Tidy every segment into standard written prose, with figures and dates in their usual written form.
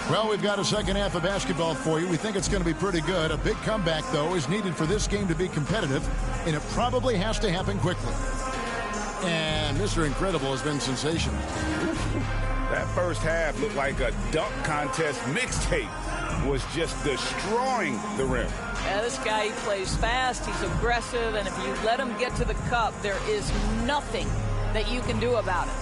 Well, we've got a second half of basketball for you. We think it's going to be pretty good. A big comeback, though, is needed for this game to be competitive, and it probably has to happen quickly. And Mr. Incredible has been sensational. That first half looked like a dunk contest mixtape. Was just destroying the rim. Yeah, this guy, he plays fast, he's aggressive, and if you let him get to the cup, there is nothing that you can do about it.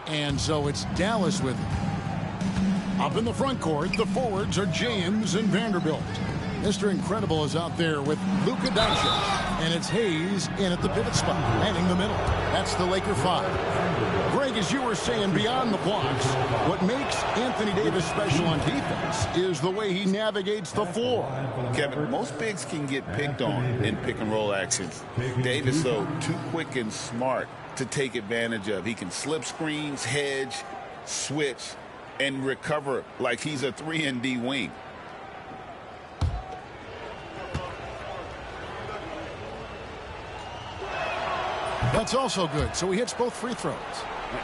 And so it's Dallas with it. Up in the front court, the forwards are James and Vanderbilt. Mr. Incredible is out there with Luka Doncic. And it's Hayes in at the pivot spot, manning the middle. That's the Laker 5. Greg, as you were saying, beyond the blocks, what makes Anthony Davis special on defense is the way he navigates the floor. Kevin, most bigs can get picked on in pick-and-roll actions. Davis, though, too quick and smart to take advantage of. He can slip screens, hedge, switch, and recover like he's a 3-and-D wing. That's also good. So he hits both free throws.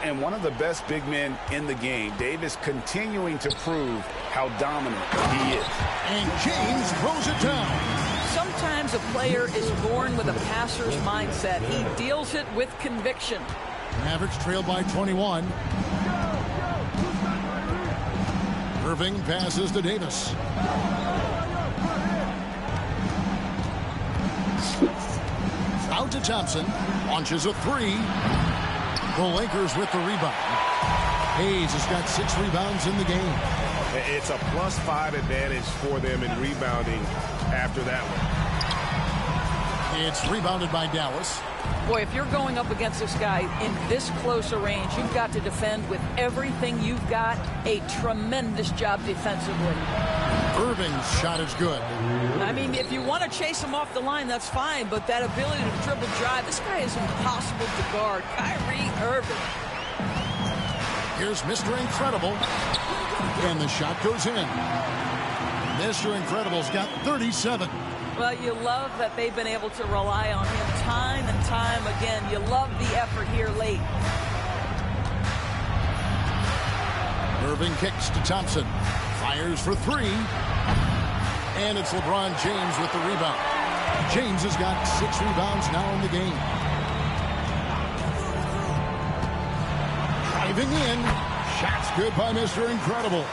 And one of the best big men in the game, Davis continuing to prove how dominant he is. And James throws it down. Sometimes a player is born with a passer's mindset. He deals it with conviction. Mavericks trailed by 21. Irving passes to Davis. Out to Thompson. Launches a three. The Lakers with the rebound. Hayes has got 6 rebounds in the game. It's a +5 advantage for them in rebounding after that one. It's rebounded by Dallas. Boy, if you're going up against this guy in this close a range, you've got to defend with everything you've got. A tremendous job defensively. Irving's shot is good. I mean, if you want to chase him off the line, that's fine, but that ability to dribble drive, this guy is impossible to guard. Kyrie Irving. Here's Mr. Incredible. And the shot goes in. Mr. Incredible's got 37. Well, you love that they've been able to rely on him time and time again. You love the effort here late. Irving kicks to Thompson. Fires for 3. And it's LeBron James with the rebound. James has got 6 rebounds now in the game. Driving in. Shots good by Mr. Incredible.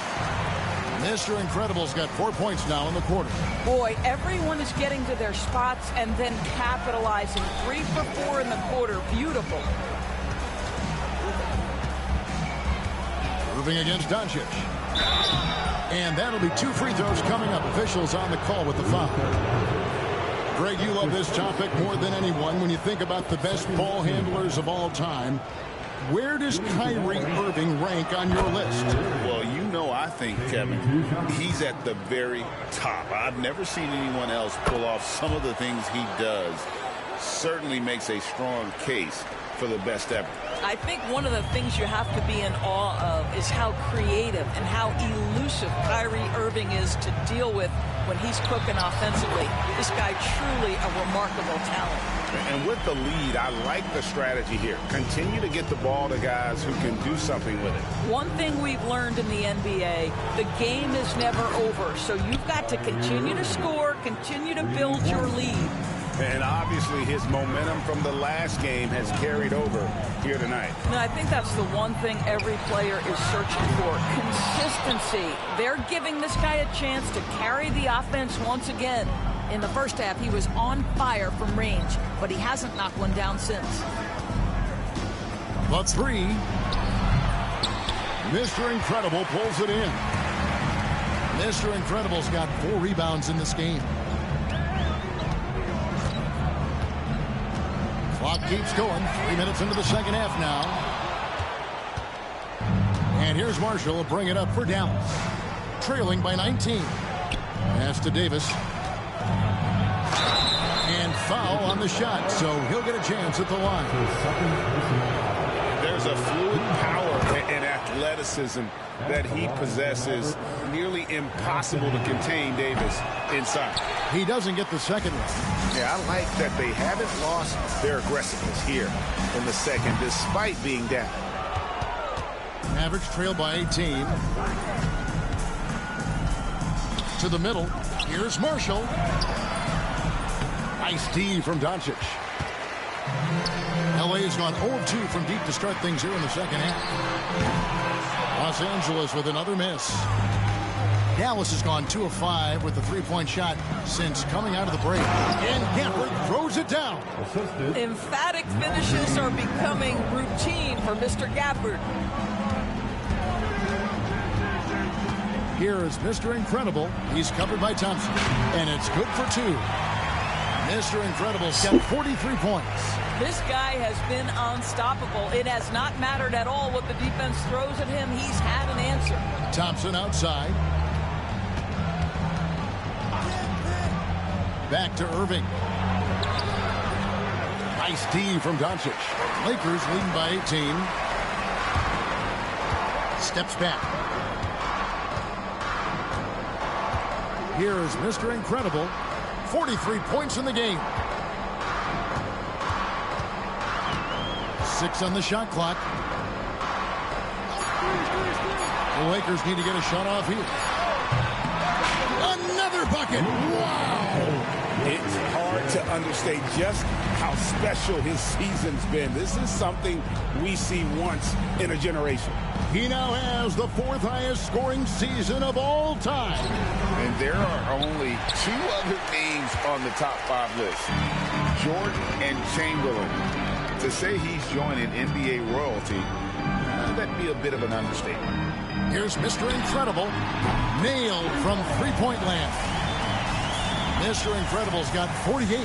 Mr. Incredible's got 4 points now in the quarter. Boy, everyone is getting to their spots and then capitalizing. 3 for 4 in the quarter. Beautiful. Moving against Doncic. And that'll be 2 free throws coming up. Officials on the call with the foul. Greg, you love this topic more than anyone. When you think about the best ball handlers of all time, where does Kyrie Irving rank on your list? Well, you know, I think, Kevin, he's at the very top. I've never seen anyone else pull off some of the things he does. Certainly makes a strong case for the best ever. I think one of the things you have to be in awe of is how creative and how elusive Kyrie Irving is to deal with when he's cooking offensively. This guy truly a remarkable talent. And with the lead, I like the strategy here. Continue to get the ball to guys who can do something with it. One thing we've learned in the NBA, the game is never over. So you've got to continue to score, continue to build your lead. And obviously his momentum from the last game has carried over here tonight. And I think that's the one thing every player is searching for. Consistency. They're giving this guy a chance to carry the offense once again. In the first half, he was on fire from range, but he hasn't knocked one down since. The 3. Mr. Incredible pulls it in. Mr. Incredible's got 4 rebounds in this game. Clock keeps going. 3 minutes into the second half now. And here's Marshall to bring it up for Dallas. Trailing by 19. Pass to Davis. And foul on the shot, so he'll get a chance at the line. There's a fluid power and athleticism that he possesses. Nearly impossible to contain Davis inside. He doesn't get the second one. Yeah, I like that they haven't lost their aggressiveness here in the second, despite being down. Mavericks trail by 18. To the middle. Here's Marshall. Nice D from Doncic. LA has gone 0-2 from deep to start things here in the second half. Los Angeles with another miss. Dallas has gone 2 of 5 with the three-point shot since coming out of the break. And Gafford throws it down. Emphatic finishes are becoming routine for Mr. Gafford. Here is Mr. Incredible. He's covered by Thompson. And it's good for 2. Mr. Incredible's got 43 points. This guy has been unstoppable. It has not mattered at all what the defense throws at him. He's had an answer. Thompson outside. Back to Irving. Nice D from Doncic. Lakers leading by 18. Steps back. Here is Mr. Incredible. 43 points in the game. 6 on the shot clock. The Lakers need to get a shot off here. Another bucket. Wow. It's hard to understate just how special his season's been. This is something we see once in a generation. He now has the 4th highest scoring season of all time. And there are only 2 other names on the top 5 list. Jordan and Chamberlain. To say he's joining NBA royalty, that'd be a bit of an understatement. Here's Mr. Incredible. Nailed from three-point land. Mr. Incredible's got 48.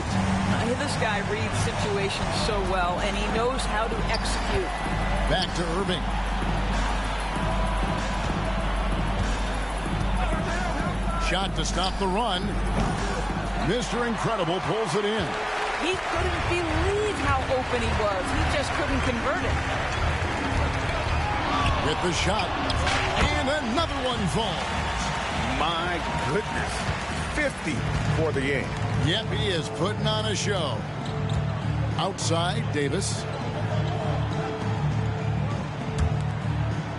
This guy reads situations so well, and he knows how to execute. Back to Irving. Shot to stop the run. Mr. Incredible pulls it in. He couldn't believe how open he was. He just couldn't convert it. With the shot. And another one falls. My goodness. 50 for the game. Yep, he is putting on a show. Outside, Davis.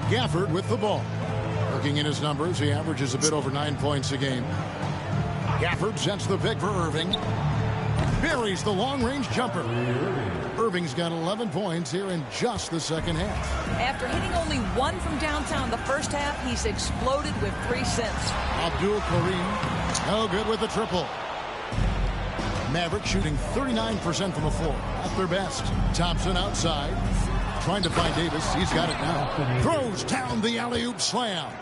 Gafford with the ball. Looking in his numbers, he averages a bit over 9 points a game. Gafford sets the pick for Irving. Buries the long-range jumper. Irving's got 11 points here in just the second half. After hitting only 1 from downtown the first half, he's exploded with 3 since. Abdul Kareem, no good with the triple. Maverick shooting 39% from the floor, at their best. Thompson outside, trying to find Davis. He's got it now. Throws down the alley-oop slam.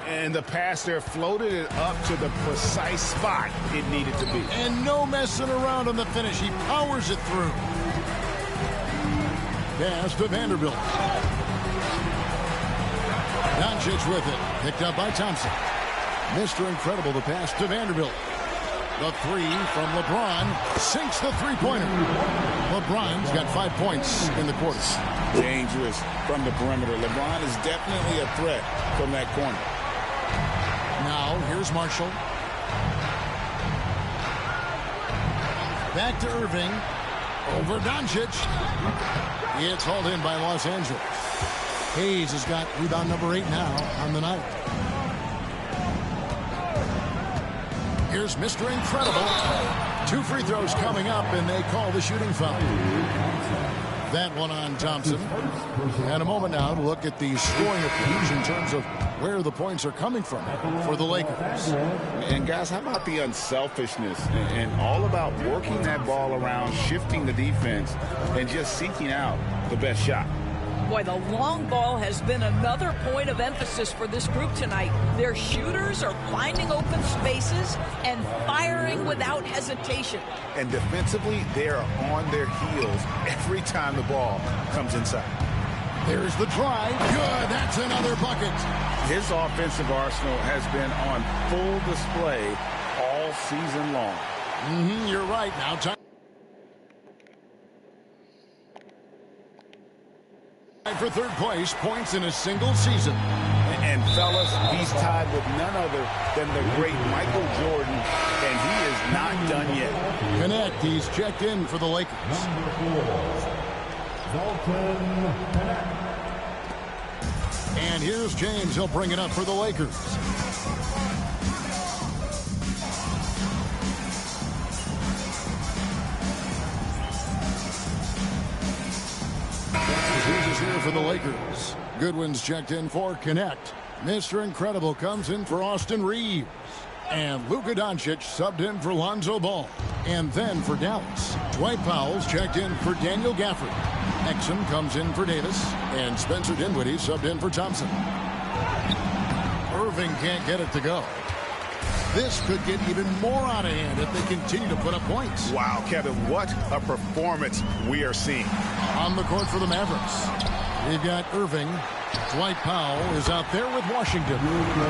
And the pass there floated it up to the precise spot it needed to be. And no messing around on the finish. He powers it through. Pass to Vanderbilt. Doncic with it. Picked up by Thompson. Mr. Incredible, the pass to Vanderbilt. The 3 from LeBron sinks the three-pointer. LeBron's got 5 points in the quarter. Dangerous from the perimeter. LeBron is definitely a threat from that corner. Now, here's Marshall. Back to Irving. Over Doncic. It's hauled in by Los Angeles. Hayes has got rebound number 8 now on the night. Here's Mr. Incredible. 2 free throws coming up, and they call the shooting foul. That one on Thompson. And a moment now to look at the scoring approach in terms of where the points are coming from for the Lakers. And guys, how about the unselfishness and all about working that ball around, shifting the defense, and just seeking out the best shot. Boy, the long ball has been another point of emphasis for this group tonight. Their shooters are finding open spaces and firing without hesitation. And defensively, they are on their heels every time the ball comes inside. There's the drive. Good. That's another bucket. His offensive arsenal has been on full display all season long. You're right. Now time. For third place, points in a single season. And fellas, he's tied with none other than the great Michael Jordan, and he is not done yet. Connect, he's checked in for the Lakers. And here's James, he'll bring it up for the Lakers. Hughes is here for the Lakers. Goodwin's checked in for Connect. Mr. Incredible comes in for Austin Reeves. And Luka Doncic subbed in for Lonzo Ball. And then for Dallas, Dwight Powell's checked in for Daniel Gafford. Exum comes in for Davis. And Spencer Dinwiddie subbed in for Thompson. Irving can't get it to go. This could get even more out of hand if they continue to put up points. Wow, Kevin, what a performance we are seeing. On the court for the Mavericks, we've got Irving. Dwight Powell is out there with Washington.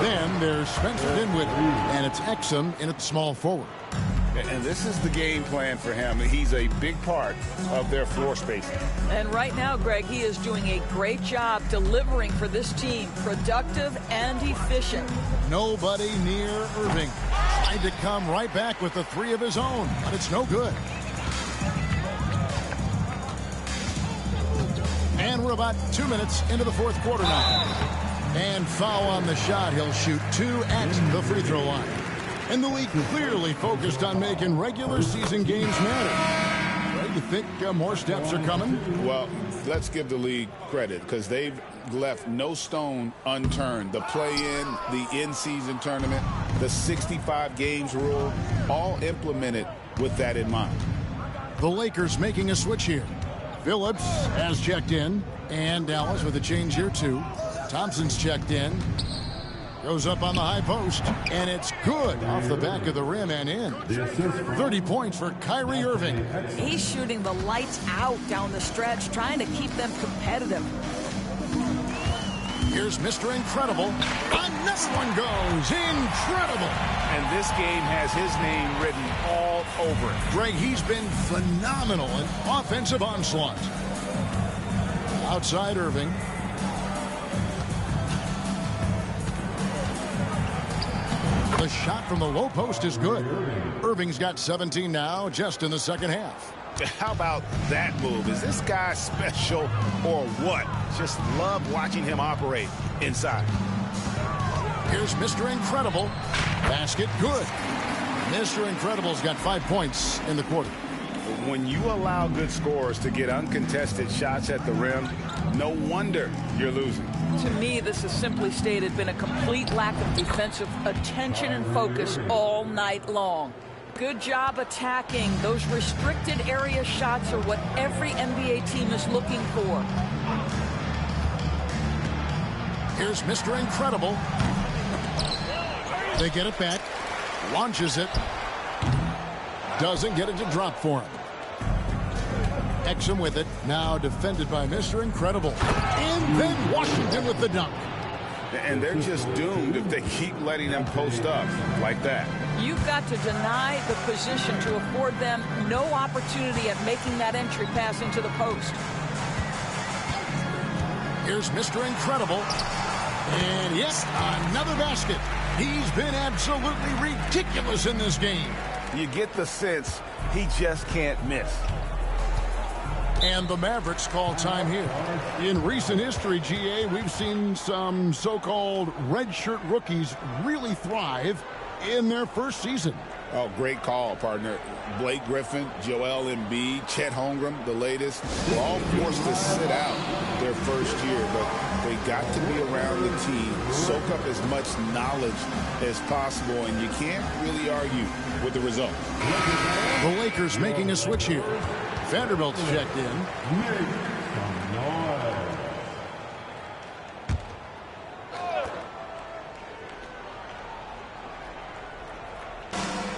Then there's Spencer Dinwiddie, and it's Exum in at small forward. And this is the game plan for him. He's a big part of their floor spacing. And right now, Greg, he is doing a great job delivering for this team. Productive and efficient. Nobody near Irving. Tried to come right back with the three of his own, but it's no good. And we're about 2 minutes into the fourth quarter now. And foul on the shot. He'll shoot 2 at the free throw line. And the league clearly focused on making regular season games matter. Well, you think more steps are coming? Well, let's give the league credit because they've left no stone unturned. The play-in, the in-season tournament, the 65 games rule, all implemented with that in mind. The Lakers making a switch here. Phillips has checked in, and Dallas with a change here too. Thompson's checked in. Goes up on the high post, and it's good off the back of the rim and in. 30 points for Kyrie Irving. He's shooting the lights out down the stretch, trying to keep them competitive. Here's Mr. Incredible. Another one goes. Incredible. And this game has his name written all over it. Greg, he's been phenomenal in offensive onslaught. Outside Irving. The shot from the low post is good. Irving's got 17 now, just in the second half. How about that move? Is this guy special or what? Just love watching him operate inside. Here's Mr. Incredible. Basket good. Mr. Incredible's got 5 points in the quarter. When you allow good scorers to get uncontested shots at the rim, no wonder you're losing. To me, this has simply stated been a complete lack of defensive attention and focus all night long. Good job attacking. Those restricted area shots are what every NBA team is looking for. Here's Mr. Incredible. They get it back. Launches it. Doesn't get it to drop for him. Exum with it. Now defended by Mr. Incredible. And then Washington with the dunk. And they're just doomed if they keep letting them post up like that. You've got to deny the position to afford them no opportunity at making that entry pass into the post. Here's Mr. Incredible. And yes, another basket. He's been absolutely ridiculous in this game. You get the sense he just can't miss. And the Mavericks call time here. In recent history, GA, we've seen some so-called redshirt rookies really thrive in their first season. Oh, great call, partner. Blake Griffin, Joel Embiid, Chet Holmgren, the latest, were all forced to sit out their first year, but they got to be around the team, soak up as much knowledge as possible, and you can't really argue with the result. The Lakers making a switch here. Vanderbilt's checked in.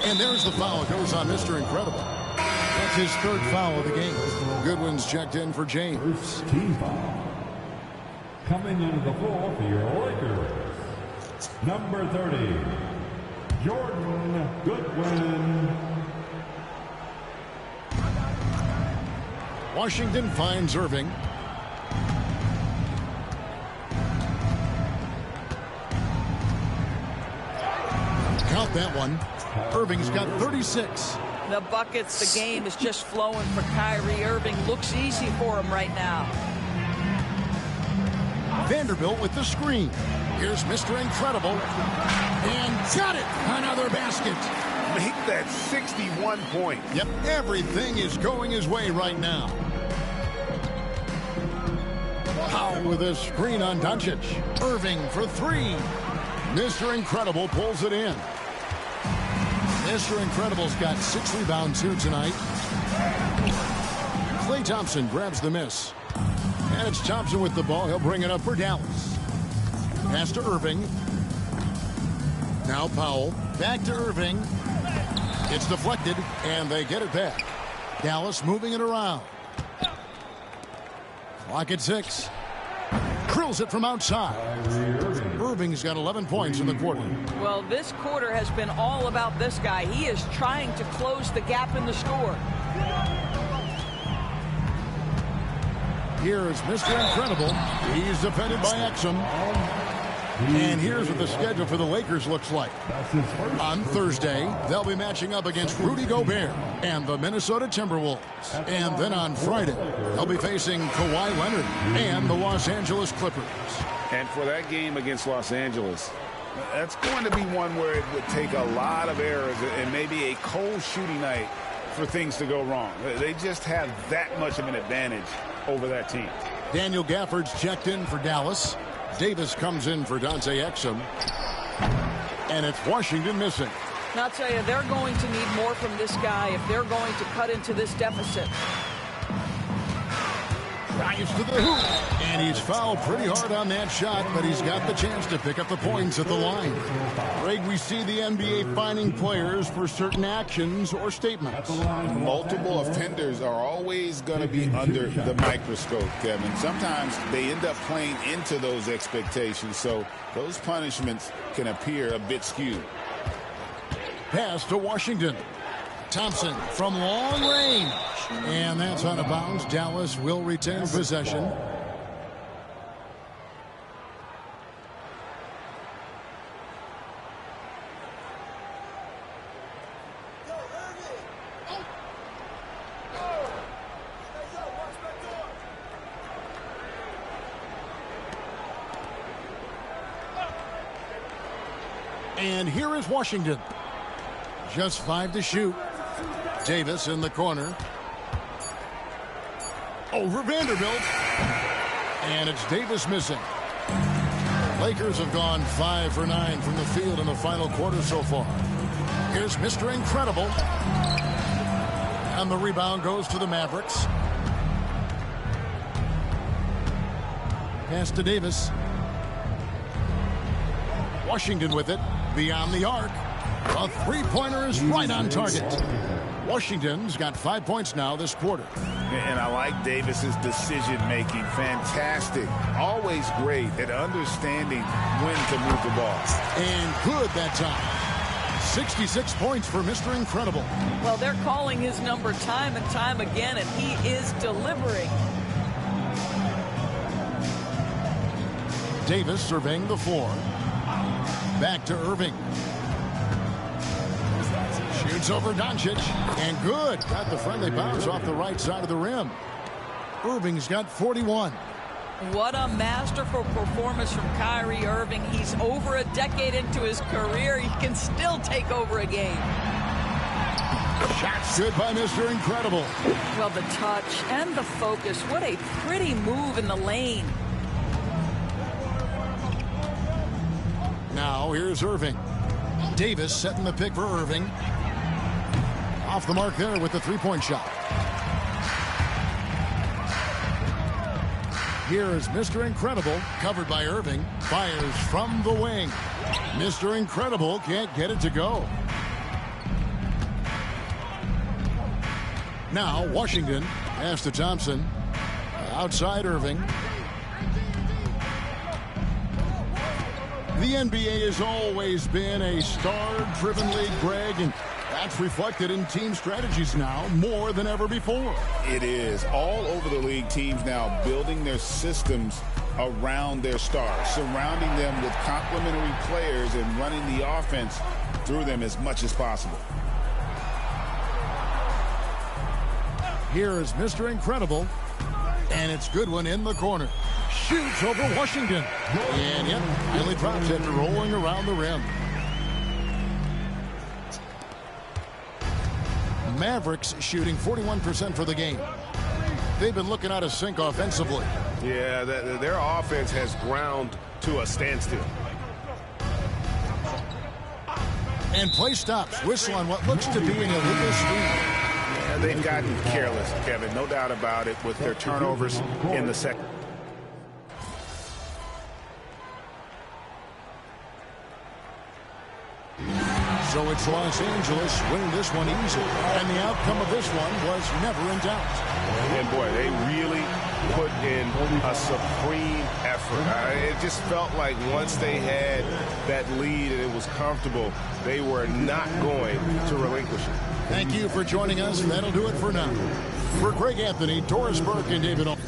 And there's the foul. It goes on Mr. Incredible. That's his third foul of the game. Goodwin's checked in for James. First team foul. Coming onto the floor for your Lakers. Number 30, Jordan Goodwin. Washington finds Irving. that one. Irving's got 36. The buckets, the game is just flowing for Kyrie Irving. Looks easy for him right now. Vanderbilt with the screen. Here's Mr. Incredible. And got it! Another basket. Make that 61 point. Yep, everything is going his way right now. Powell with a screen on Doncic. Irving for three. Mr. Incredible pulls it in. Mr. Incredible's got 6 rebounds here tonight. Klay Thompson grabs the miss. And it's Thompson with the ball. He'll bring it up for Dallas. Pass to Irving. Now Powell. Back to Irving. It's deflected, and they get it back. Dallas moving it around. Clock at 6. Drills it from outside. Irving's got 11 points in the quarter. Well, this quarter has been all about this guy. He is trying to close the gap in the score. Here is Mr. Incredible. He's defended by Exum. And here's what the schedule for the Lakers looks like. On Thursday, they'll be matching up against Rudy Gobert and the Minnesota Timberwolves. And then on Friday, they'll be facing Kawhi Leonard and the Los Angeles Clippers. And for that game against Los Angeles, that's going to be one where it would take a lot of errors and maybe a cold shooting night for things to go wrong. They just have that much of an advantage over that team. Daniel Gafford's checked in for Dallas. Davis comes in for Dante Exum. And it's Washington missing. And I'll tell you, they're going to need more from this guy if they're going to cut into this deficit. Drives to the hoop. And he's fouled pretty hard on that shot, but he's got the chance to pick up the points at the line. Greg, we see the NBA fining players for certain actions or statements. Multiple offenders are always going to be under the microscope, Kevin. Sometimes they end up playing into those expectations, so those punishments can appear a bit skewed. Pass to Washington. Thompson from long range. And that's out of bounds. Dallas will retain possession. And here is Washington. Just 5 to shoot. Davis in the corner. Over Vanderbilt. And it's Davis missing. Lakers have gone 5 for 9 from the field in the final quarter so far. Here's Mr. Incredible. And the rebound goes to the Mavericks. Pass to Davis. Washington with it. Beyond the arc. A three-pointer is right on target. Washington's got 5 points now this quarter. And I like Davis's decision-making. Fantastic. Always great at understanding when to move the ball. And good that time. 66 points for Mr. Incredible. Well, they're calling his number time and time again, and he is delivering. Davis surveying the floor. Back to Irving. Shoots over Doncic. And good. Got the friendly bounce off the right side of the rim. Irving's got 41. What a masterful performance from Kyrie Irving. He's over a decade into his career. He can still take over a game. Shots good by Mr. Incredible. Well, the touch and the focus. What a pretty move in the lane. Now here's Irving. Davis setting the pick for Irving. Off the mark there with the three-point shot. Here is Mr. Incredible, covered by Irving. Fires from the wing. Mr. Incredible can't get it to go. Now Washington. Pass to Thompson. Outside Irving. The NBA has always been a star-driven league, Greg, and that's reflected in team strategies now more than ever before. It is. All over the league, teams now building their systems around their stars, surrounding them with complementary players and running the offense through them as much as possible. Here is Mr. Incredible, and it's Goodwin in the corner. Shoots over Washington, and yet finally drops after rolling around the rim. Mavericks shooting 41% for the game. They've been looking out of sync offensively. Yeah, their offense has ground to a standstill. And play stops. Whistle on what looks to be an illegal screen. Yeah, they've gotten careless, Kevin, no doubt about it, with their turnovers in the second. So it's Los Angeles winning this one easily. And the outcome of this one was never in doubt. And boy, they really put in a supreme effort. It just felt like once they had that lead and it was comfortable, they were not going to relinquish it. Thank you for joining us. That'll do it for now. For Greg Anthony, Doris Burke, and David Olson.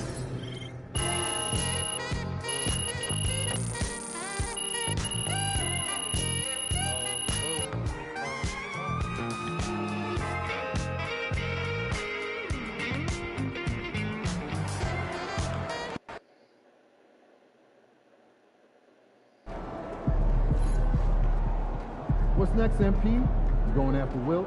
What's next, MP? You going after Wilt?